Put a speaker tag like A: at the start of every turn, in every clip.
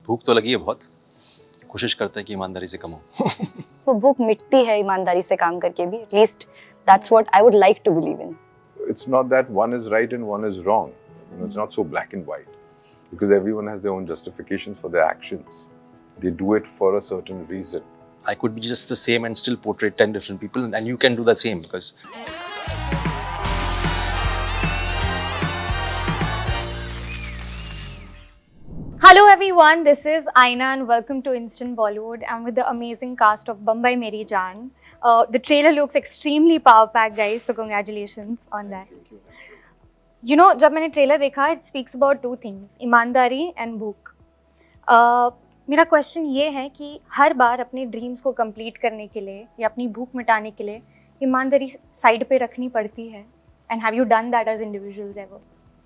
A: भूख तो लगी है बहुत, कोशिश करते हैं कि ईमानदारी से कमाऊं।
B: वो भूख मिटती है ईमानदारी से काम करके भी, at least that's what I would like to believe in.
C: It's not that one is right and one is wrong. You know, it's not so black and white, because everyone has their own justifications for their actions. They do it for a certain reason.
A: I could be just the same and still portray 10 different people, and you can do the same because
D: Hello everyone, this is Aina and welcome to Instant Bollywood. I'm with the amazing cast of Bambai Meri Jaan. The trailer looks extremely power-packed, guys, so congratulations on that. You know, जब मैंने trailer देखा, it speaks about two things, ईमानदारी and भूख. मेरा question ये है कि हर बार अपने ड्रीम्स को कंप्लीट करने के लिए या अपनी भूख मिटाने के लिए ईमानदारी साइड पे रखनी पड़ती है. And have you done that as individuals ever?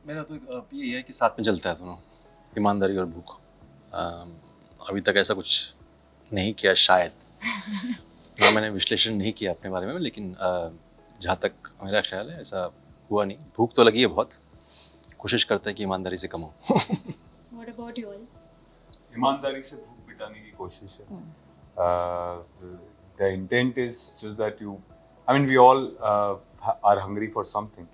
A: मेरा तो यही है कि साथ में चलता है दोनों, ईमानदारी और भूख. अभी तक ऐसा कुछ नहीं किया शायद. मैंने विश्लेषण नहीं किया अपने बारे में, लेकिन जहाँ तक मेरा ख्याल है ऐसा हुआ नहीं. भूख तो लगी है बहुत, कोशिश करते हैं कि ईमानदारी से कमाऊं.
D: What about you all?
E: ईमानदारी से भूख मिटाने की कोशिश है. The intent is just that I mean, we all are hungry for something,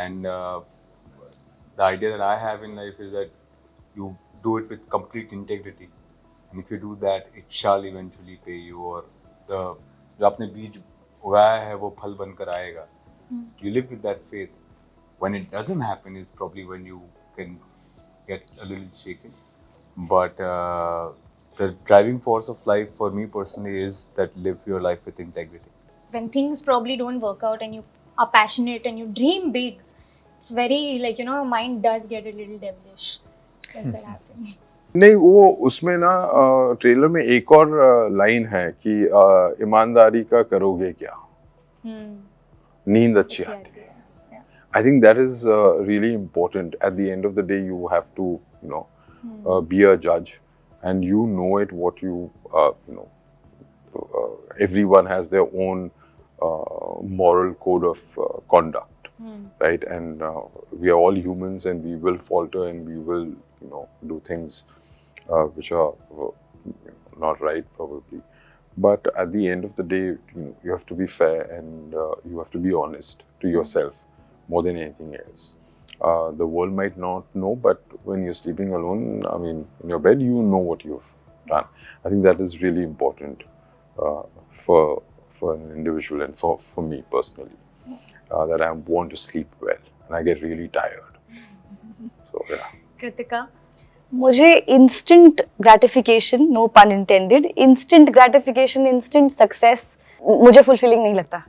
E: and the idea that I have in life is that you do it with complete integrity, and if you do that, it shall eventually pay you. और जो आपने बीज उगाया है वो फल बनकर आएगा. You live with that faith. When it doesn't happen is probably when you can get a little shaken. But the driving force of life for me personally is that live your life with integrity.
D: When things probably don't work out and you are passionate and you dream big, it's very like, you know, mind does get a little devilish. Does that happen?
C: नहीं, वो उसमें ना trailer में एक और line है कि ईमानदारी का करोगे क्या, नींद अच्छी आती है. I think that is really important. At the end of the day, you have to, you know, be a judge, and you know it. What you know, everyone has their own moral code of conduct, right? And we are all humans, and we will falter, and we will, you know, do things which are not right probably. But at the end of the day, you know, you have to be fair, and you have to be honest to yourself more than anything else. The world might not know, but when you're sleeping alone, I mean, in your bed, you know what you've done. I think that is really important for an individual, and for me personally, that I want to sleep well, and I get really tired. So yeah.
D: Kritika?
B: मुझे instant gratification, no pun intended, instant gratification, instant success मुझे fulfilling नहीं लगता.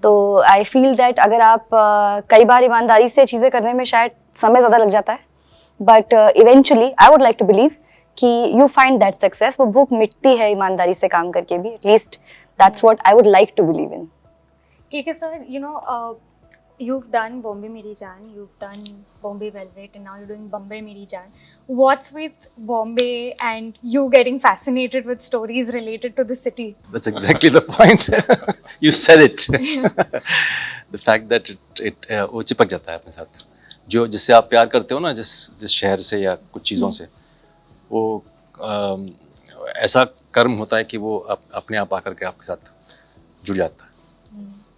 B: तो I feel that अगर आप कई बार ईमानदारी से चीज़ें करने में शायद समय ज़्यादा लग जाता है, but eventually I would like to believe कि you find that success. वो भूख मिटती है ईमानदारी से काम करके भी, at least that's what I would like to believe in.
D: KK sir, you know, you've done Bombay Meri Jaan, you've done Bombay Velvet, and now you're doing Bambai Meri Jaan. What's with Bombay and you getting fascinated with stories related to the city?
A: That's exactly the point. You said it. The fact that it वो चिपक जाता है अपने साथ. जो जिससे आप प्यार करते हो ना, जिस शहर से या कुछ चीज़ों से, वो ऐसा कर्म होता है कि वो अपने आप आकर के आपके साथ जुड़ जाता है.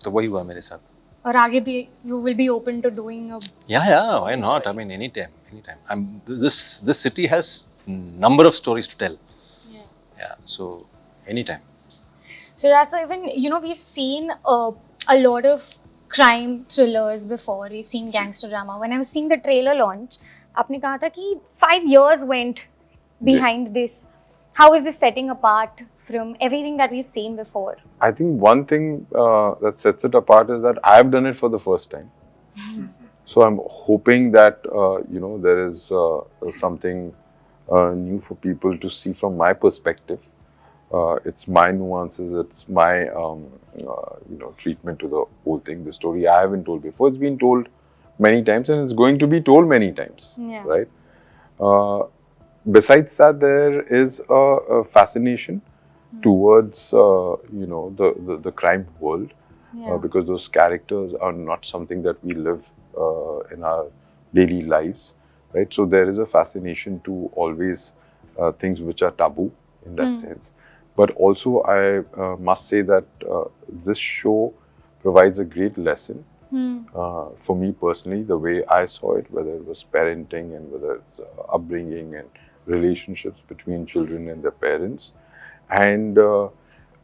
A: तो वही हुआ मेरे साथ.
D: और आगे भी you will be open to doing a
A: Yeah, why not? I mean, anytime. This city has number of stories to tell. Yeah, so anytime.
D: So that's even, you know, we've seen a lot of crime thrillers before. We've seen gangster drama. When I was seeing the trailer launch, आपने कहा था कि 5 years went behind this. How is this setting apart from everything that we've seen before?
C: I think one thing that sets it apart is that I've done it for the first time. So I'm hoping that you know, there is something new for people to see from my perspective. It's my nuances, it's my you know, treatment to the whole thing. The story I haven't told before. It's been told many times, and it's going to be told many times, right? Besides that, there is a fascination towards you know, the crime world, because those characters are not something that we live in our daily lives, right? So there is a fascination to always things which are taboo in that sense. But also, I must say that this show provides a great lesson for me personally, the way I saw it, whether it was parenting and whether it's upbringing and relationships between children and their parents. And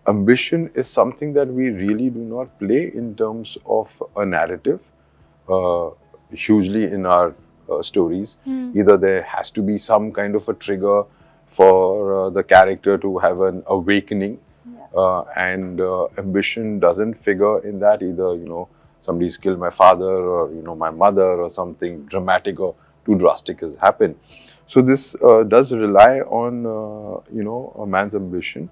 C: ambition is something that we really do not play in terms of a narrative, hugely in our stories. Either there has to be some kind of a trigger for the character to have an awakening, and ambition doesn't figure in that. Either, you know, somebody's killed my father, or, you know, my mother, or something dramatic or too drastic has happened. So this does rely on, you know, a man's ambition.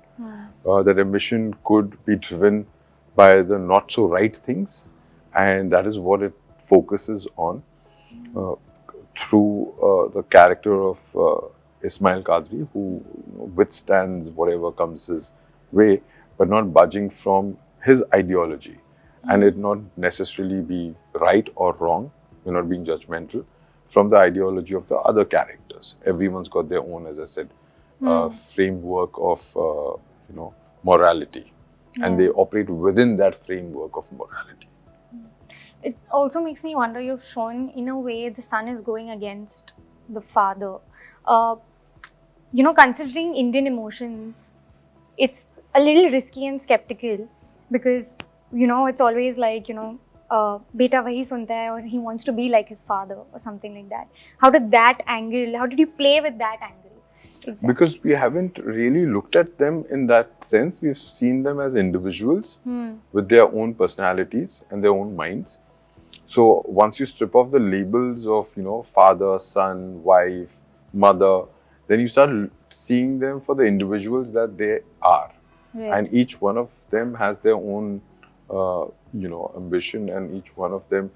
C: That ambition could be driven by the not so right things, and that is what it focuses on through the character of Ismail Qadri, who, you know, withstands whatever comes his way, but not budging from his ideology. And it not necessarily be right or wrong, we're not being judgmental, from the ideology of the other characters. Everyone's got their own, as I said, framework of, you know, morality. And they operate within that framework of morality.
D: It also makes me wonder, you've shown in a way the son is going against the father. You know, considering Indian emotions, it's a little risky and skeptical because, you know, it's always like, you know, beta wahi sunta hai, or he wants to be like his father or something like that. How did you play with that angle? Exactly.
C: Because we haven't really looked at them in that sense. We've seen them as individuals with their own personalities and their own minds. So once you strip off the labels of, you know, father, son, wife, mother, then you start seeing them for the individuals that they are.
D: Right.
C: And each one of them has their own, you know, ambition, and each one of them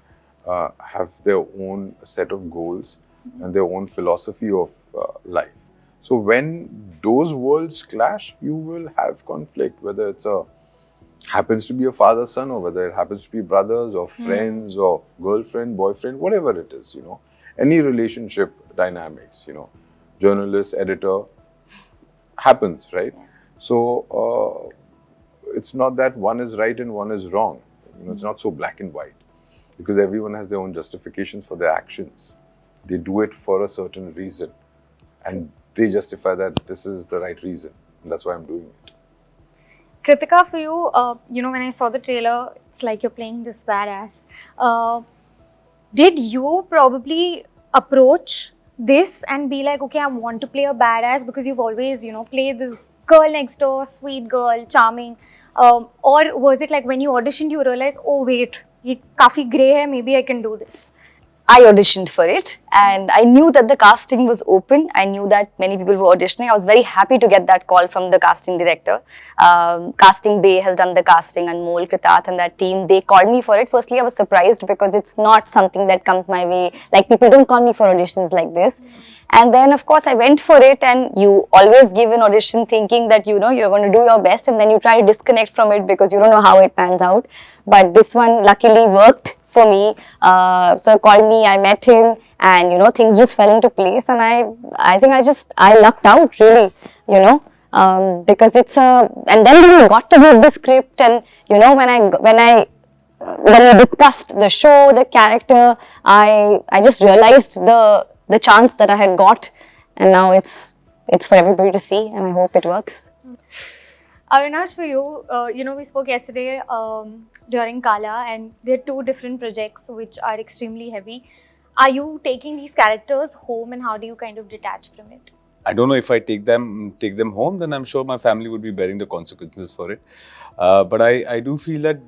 C: have their own set of goals and their own philosophy of life. So when those worlds clash, you will have conflict, whether it's happens to be a father-son, or whether it happens to be brothers or friends or girlfriend, boyfriend, whatever it is, you know, any relationship dynamics, you know, journalist, editor, happens, right? So it's not that one is right and one is wrong. You know, it's not so black and white, because everyone has their own justifications for their actions. They do it for a certain reason, and they justify that this is the right reason, and that's why I'm doing it.
D: Kritika, for you, you know, when I saw the trailer, it's like you're playing this badass. Did you probably approach this and be like, okay, I want to play a badass, because you've always, you know, played this girl next door, sweet girl, charming, or was it like when you auditioned, you realized, oh wait, ye kafi grey hai, maybe I can do this?
B: I auditioned for it, and I knew that the casting was open. I knew that many people were auditioning. I was very happy to get that call from the casting director. Casting Bay has done the casting, and Mol, Kritat and that team, they called me for it. Firstly, I was surprised because it's not something that comes my way. Like, people don't call me for auditions like this. And then, of course, I went for it, and you always give an audition thinking that, you know, you're going to do your best, and then you try to disconnect from it because you don't know how it pans out. But this one luckily worked for me. Sir called me, I met him, and, you know, things just fell into place, and I think I lucked out, really, you know, because it's and then we got to read the script, and, you know, when we discussed the show, the character, I just realized the chance that I had got, and now it's for everybody to see, and I hope it works.
D: Avinash, for you, you know, we spoke yesterday during Kala, and there are two different projects which are extremely heavy. Are you taking these characters home, and how do you kind of detach from it?
E: I don't know if I take them home, then I'm sure my family would be bearing the consequences for it. But I do feel that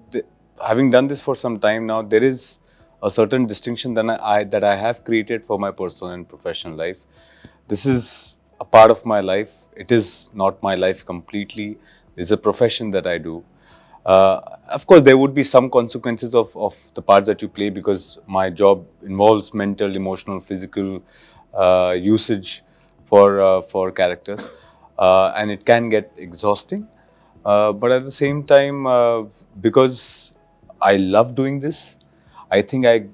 E: having done this for some time now, there is a certain distinction that I have created for my personal and professional life. This is a part of my life. It is not my life completely. It's a profession that I do. Of course, there would be some consequences of the parts that you play, because my job involves mental, emotional, physical usage for characters, and it can get exhausting. But at the same time, because I love doing this, I think I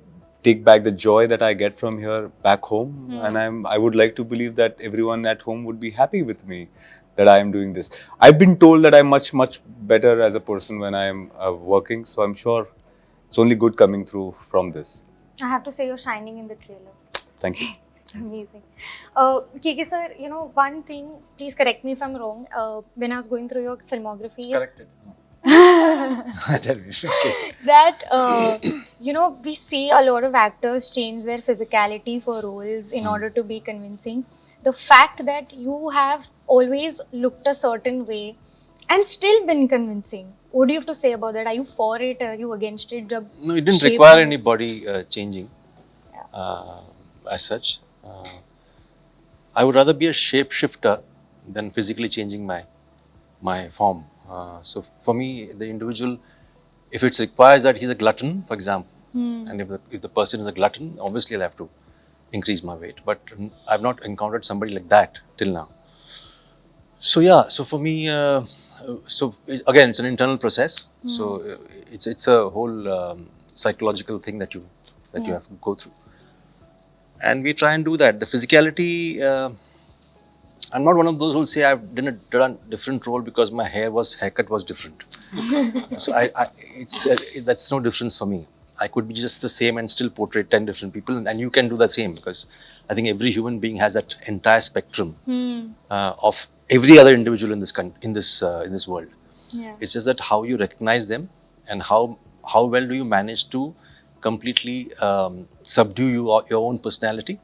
E: take back the joy that I get from here back home, and I would like to believe that everyone at home would be happy with me that I am doing this. I've been told that I'm much better as a person when I am working, so I'm sure it's only good coming through from this.
D: I have to say you're shining in the trailer.
E: Thank you.
D: It's amazing. KK sir, you know, one thing, please correct me if I'm wrong, when I was going through your filmography, is
A: Corrected. I tell you. Okay.
D: that you know, we see a lot of actors change their physicality for roles in order to be convincing. The fact that you have always looked a certain way and still been convincing, what do you have to say about that? Are you for it? Are you against it?
A: No, it didn't require any body changing as such. I would rather be a shapeshifter than physically changing my form. So for me, the individual, if it requires that he's a glutton, for example, and if the person is a glutton, obviously I'll have to increase my weight. But I've not encountered somebody like that till now. So yeah, so for me, again, it's an internal process. So it's a whole psychological thing that you have to go through, and we try and do that. The physicality. I'm not one of those who'll say I've done a different role because my haircut was different. So that's no difference for me. I could be just the same and still portray 10 different people, and you can do the same, because I think every human being has that entire spectrum of every other individual in this world.
D: Yeah.
A: It's just that how you recognize them and how well do you manage to completely subdue your own personality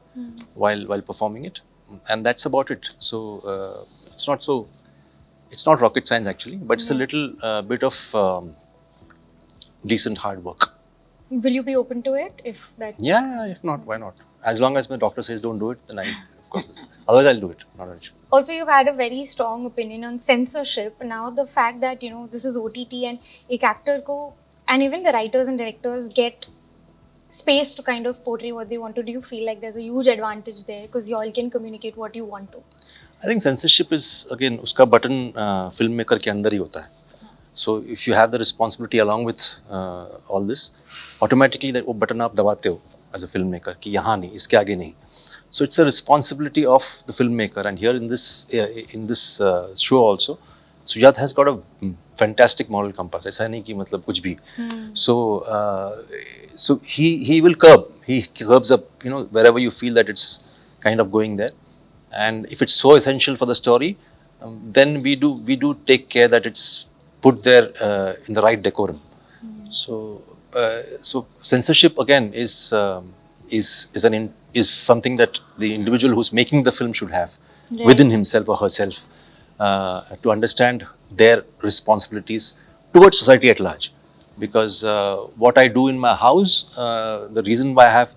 A: while performing it. And that's about it. So it's not rocket science actually, but it's a little bit of decent hard work.
D: Will you be open to it if that?
A: Yeah, if not, why not? As long as my doctor says don't do it, then of course. Otherwise, I'll do it. Not an issue.
D: Also, you've had a very strong opinion on censorship. Now, the fact that, you know, this is OTT and ek actor ko, and even the writers and directors get space to kind of portray what they want to do, you feel like there's a huge advantage there because you all can communicate what you want to?
A: I think censorship is, again, uska button filmmaker ke andar hi hota hai. So if you have the responsibility along with all this, automatically that wo button aap dabate ho as a filmmaker ki yahan nahi, iske aage nahi. So it's a responsibility of the filmmaker, and here in this show also, Sujat has got a fantastic moral compass. ऐसा नहीं कि मतलब कुछ भी. So he will curb. He curbs up, you know, wherever you feel that it's kind of going there, and if it's so essential for the story, then we do take care that it's put there in the right decorum. So censorship again is something that the individual who's making the film should have within himself or herself, to understand their responsibilities towards society at large. Because what I do in my house, the reason why I have,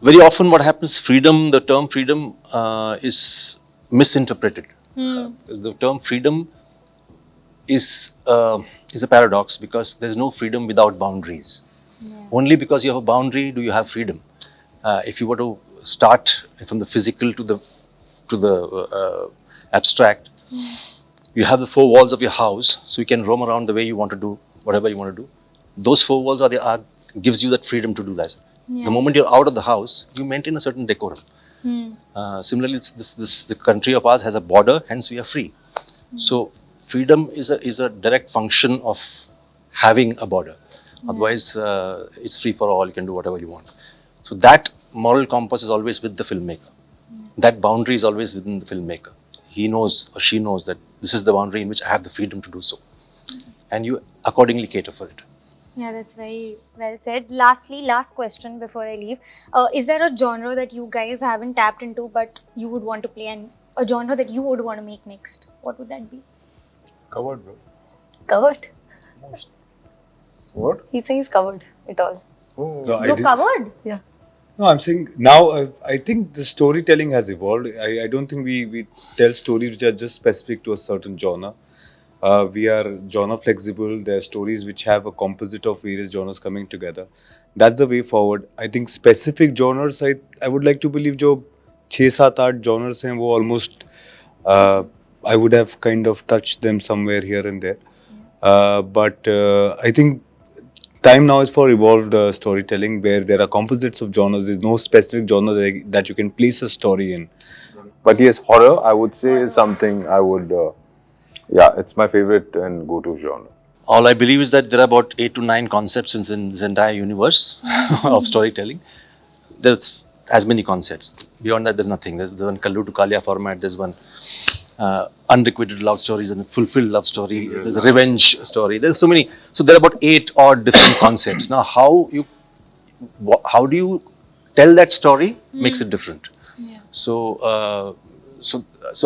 A: very often what happens, the term freedom is misinterpreted. Because the term freedom is a paradox, because there's no freedom without boundaries. Only because you have a boundary do you have freedom. If you were to start from the physical to the abstract, you have the four walls of your house, so you can roam around the way you want to do whatever you want to do. Those four walls gives you that freedom to do that. The moment you're out of the house, you maintain a certain decorum. Similarly, the country of ours has a border, hence we are free. So freedom is a direct function of having a border. Otherwise, it's free for all. You can do whatever you want. So that moral compass is always with the filmmaker. That boundary is always within the filmmaker. He knows or she knows that this is the boundary in which I have the freedom to do so, and you accordingly cater for it.
D: Yeah, that's very well said. Lastly, last question before I leave. Is there a genre that you guys haven't tapped into but you would want to play, and a genre that you would want to make next? What would that be?
E: Covered, bro.
B: Covered.
C: What?
B: He's saying he's covered it all.
C: Oh.
E: No,
D: You're covered?
B: Yeah.
E: No, I'm saying now I think the storytelling has evolved. I don't think we tell stories which are just specific to a certain genre. We are genre flexible. There are stories which have a composite of various genres coming together. That's the way forward. I think specific genres, I would like to believe जो 6-7-8 genres हैं वो almost I would have kind of touched them somewhere here and there. But I think time now is for evolved storytelling, where there are composites of genres. There's no specific genre that you can place a story in.
C: But yes, horror, I would say, is something I would, yeah, it's my favorite and go-to genre.
A: All I believe is that there are about 8 to 9 concepts in this entire universe of storytelling. There's as many concepts. Beyond that, there's nothing. There's one Kallu to Kalia format. There's one unrequited love stories and fulfilled love story. There's a revenge story. There's so many. So there are about 8 odd different concepts. Now, how do you tell that story makes it different.
D: Yeah.
A: So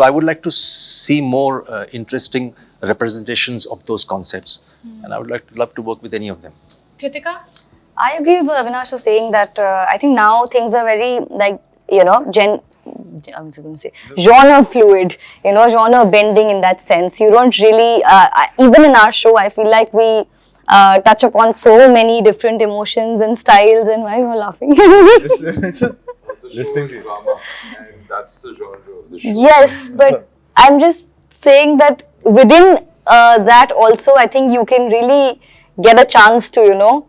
A: I would like to see more interesting representations of those concepts, and I would love to work with any of them.
D: Kritika?
B: I agree with what Avinash was saying that I think now things are very like, you know, I was going to say genre fluid, you know, genre bending in that sense. You don't really, even in our show, I feel like we touch upon so many different emotions and styles. And why are you laughing?
E: It's just listening to you.
C: Drama, and that's the genre of the show.
B: Yes, but I'm just saying that within that also, I think you can really get a chance to, you know,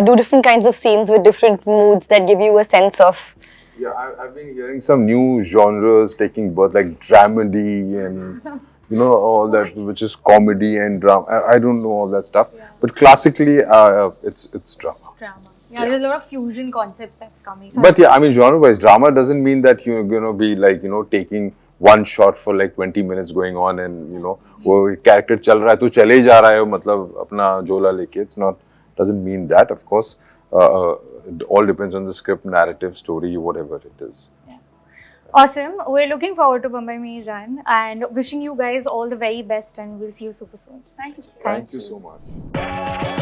B: do different kinds of scenes with different moods that give you a sense of.
C: Yeah, I've been hearing some new genres taking birth, like dramedy and you know all that, which is comedy and drama. I don't know all that stuff, but classically, it's drama.
D: Drama. Yeah, there's a lot of fusion concepts that's coming.
C: But yeah, I mean, genre-wise, drama doesn't mean that you're gonna be like, you know, taking one shot for like 20 minutes going on and, you know, वो character चल रहा है तो चले जा रहा है मतलब अपना जोला लेके. It's not, doesn't mean that, of course. It all depends on the script, narrative, story, whatever it is.
D: Yeah. Awesome. We're looking forward to Bambai Meri Jaan and wishing you guys all the very best, and we'll see you super soon.
B: Thank you.
C: Thank you so much.